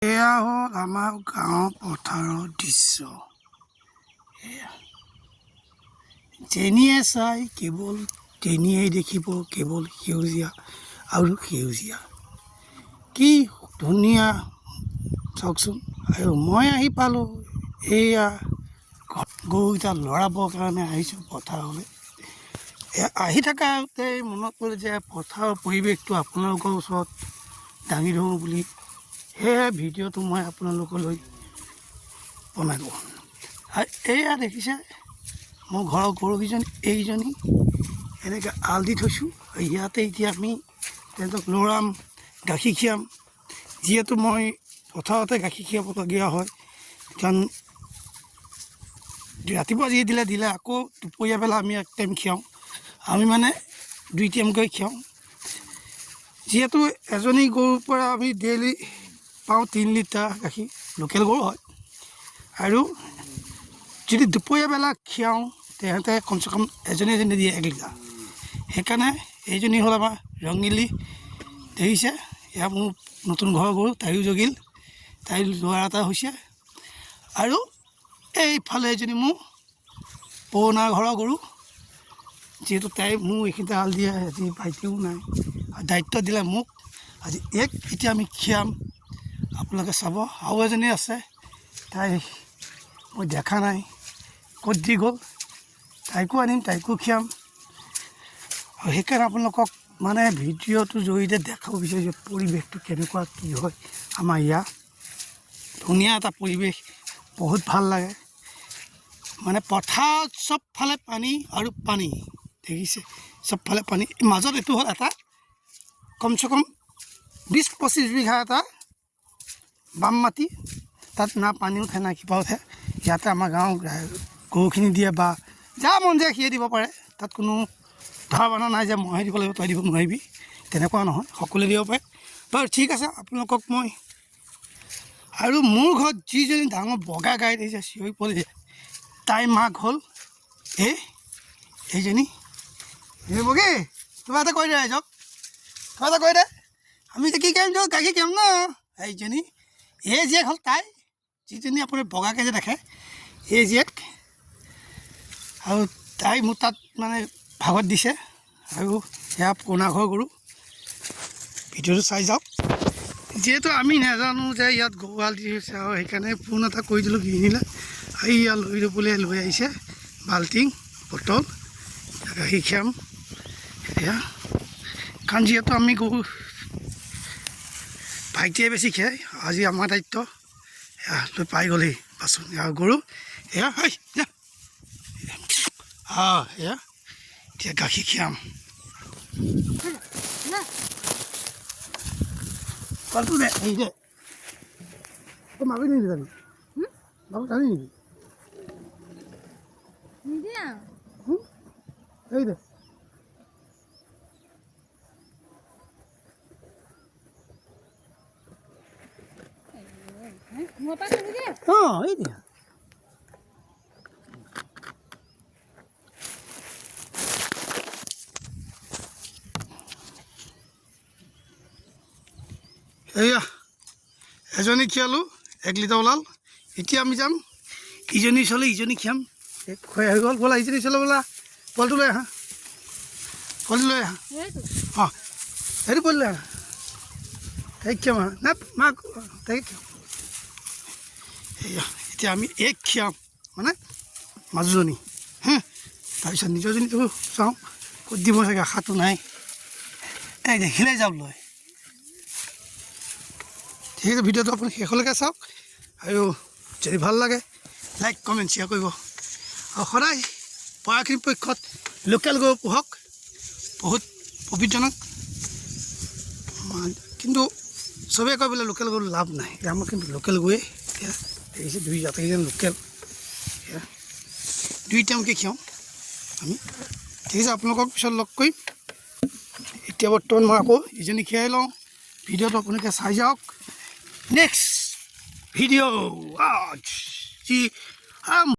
এয়া হ'ল আমাৰ গাঁৱৰ পথাৰৰ দৃশ্য। যেনিয়ে চাই কেৱল তেনিয়ে দেখিব কেৱল সেউজীয়া আৰু সেউজীয়া। কি ধুনীয়া চাওকচোন। আৰু মই আহি পালোঁ এয়া গৰুকেইটা লৰাবৰ কাৰণে আহিছোঁ পথাৰলৈ। আহি থাকাতে মনত পৰিলে যে পথাৰৰ পৰিৱেশটো আপোনালোকৰ ওচৰত দাঙি ধৰোঁ বুলি সেয়ে ভিডিঅ'টো মই আপোনালোকলৈ বনালোঁ। আৰু এয়া দেখিছে মোৰ ঘৰৰ গৰুকেইজনী এইকেইজনী এনেকৈ আল দি থৈছোঁ। ইয়াতে এতিয়া আমি তেওঁলোকক লৰাম, গাখীৰ খীৰাম। যিহেতু মই পথাৰতে গাখীৰ খীৰাবলগীয়া হয়, কাৰণ ৰাতিপুৱা যি দিলে আকৌ দুপৰীয়া বেলা আমি এক টাইম খীৰাওঁ। আমি মানে 2 টাইমকৈ খীৰাওঁ। যিহেতু এজনী গৰুৰ পৰা আমি ডেইলি পাওঁ 3 লিটাৰ গাখীৰ, লোকেল গৰু হয়। আৰু যদি দুপৰীয়া বেলা খীৰাওঁ তেহেঁতে কমচে কম এজনী দিয়ে 1 লিটাৰ। সেইকাৰণে এইজনী হ'ল আমাৰ ৰঙিলী। দেখিছে, এয়া মোৰ নতুন ঘৰৰ গৰু, তাইও জগিল, তাইৰ ল'ৰা এটা হৈছে। আৰু এইফালে এজনী মোৰ পুৰণা ঘৰৰ গৰু, যিহেতু তাই মোৰ এইখিনিতে আল দিয়ে। আজি ভাইটিও নাই, দায়িত্ব দিলে মোক। আজি এতিয়া আমি খীৰাম, আপোনালোকে চাব। আৰু এজনী আছে, তাই মই দেখা নাই, ক'ত দি গ'ল। তাইকো আনিম, তাইকো খীৰাম। আৰু সেইকাৰণে আপোনালোকক মানে ভিডিঅ'টোৰ জৰিয়তে দেখাব বিচাৰিছোঁ পৰিৱেশটো কেনেকুৱা কি হয় আমাৰ ইয়াত। ধুনীয়া এটা পৰিৱেশ, বহুত ভাল লাগে। মানে পথাৰত চবফালে পানী আৰু পানী, দেখিছে চবফালে পানী। মাজত এইটো হ'ল এটা কমচে কম 20-25 বিঘা এটা বাম মাটি, তাত না পানী উঠে না কিবা উঠে। ইয়াতে আমাৰ গাঁৱৰ গৰুখিনি দিয়ে বা যা মন যায় সিয়ে দিব পাৰে। তাত কোনো ধৰা বান্ধা নাই যে মইহে দিব লাগিব তই দিব নোৱাৰিবি, তেনেকুৱা নহয়, সকলোৱে দিব পাৰে। বাৰু ঠিক আছে, আপোনালোকক মই আৰু মোৰ ঘৰত যিজনী ডাঙৰ বগা গাই দেখিছে চিঞৰি পৰিলে, তাইৰ মাক হ'ল এইজনী। এই বগী, কিবা এটা কৈ দে ৰাইজক, কিবা এটা কৈ দে। আমি এতিয়া কি কৰিম, গাখীৰ খীৰাম ন। এইজনী এই জীয়েক হ'ল তাই, যিজনী আপুনি বগাকৈ যে দেখে, এই জীয়েক। আৰু তাই মোৰ তাত মানে ভাগত দিছে। আৰু সেয়া পুৰণা ঘৰ গৰু, ভিডিঅ'টো চাই যাওক। যিহেতু আমি নাজানো যে ইয়াত গৰুহাল দি হৈছে, আৰু সেইকাৰণে ফোন এটা কৰি দিলোঁ গৃহিণীলৈ। আৰু ইয়াত লৈ ল'বলৈ লৈ আহিছে বাল্টিং, বটল, গাখীৰ খীৰাম এয়া। কাৰণ যিহেতু আমি গৰু ভাইটিয়ে বেছি খীৰাই, আজি আমাৰ দায়িত্ব। এয়া লৈ পাই গ'লেই বাচন আৰু গৰু এয়া। এয়া এতিয়া গাখীৰ খীৰাম। কলটো দে, এই দে তই মাবি নেকি জানো, বাবু জানি নেকি এই দে। অঁ এই দিয়া। এয়া এজনী খীৰালোঁ, 1 লিটাৰ ওলাল। এতিয়া আমি যাম ইজনী চলে ইজনী খীৰাম। হৈ গ'ল, ব'লা ইজনী চলে ব'লা। পোৱালিটো লৈ আহা, পোৱালিটো লৈ আহা। অঁ সেইটো পোৱালি লৈ আহা, তাইক খীৰাম আহা। না মাক তাইক খীৰাম। এয়া এতিয়া আমি খীৰাম, মানে মাজুজনী। তাৰপিছত নিজৰজনীটো চাওঁ ক'ত দিব চাগে, আশাটো নাই। তাই দেখিলে যাওক লৈ। ঠিক আছে, ভিডিঅ'টো আপুনি শেষলৈকে চাওক। আৰু যদি ভাল লাগে লাইক কমেণ্ট শ্বেয়াৰ কৰিব। আৰু সদায় পৰাখিনিৰ পক্ষত লোকেল গৰু পোহক, বহুত প্ৰফিটজনক। কিন্তু চবেই কয় বোলে লোকেল গৰু লাভ নাই, আমাৰ কিন্তু লোকেল গৰুৱে এতিয়া দেখিছে 2 জাতিকেইজন লোকেল। এয়া 2 টাইমকৈ খীৰাওঁ আমি। ঠিক আছে, আপোনালোকক পিছত লগ কৰিম। এতিয়া বৰ্তমান মই আকৌ ইজনী খীৰাই লওঁ। ভিডিঅ'টো আপোনালোকে চাই যাওক। Next video'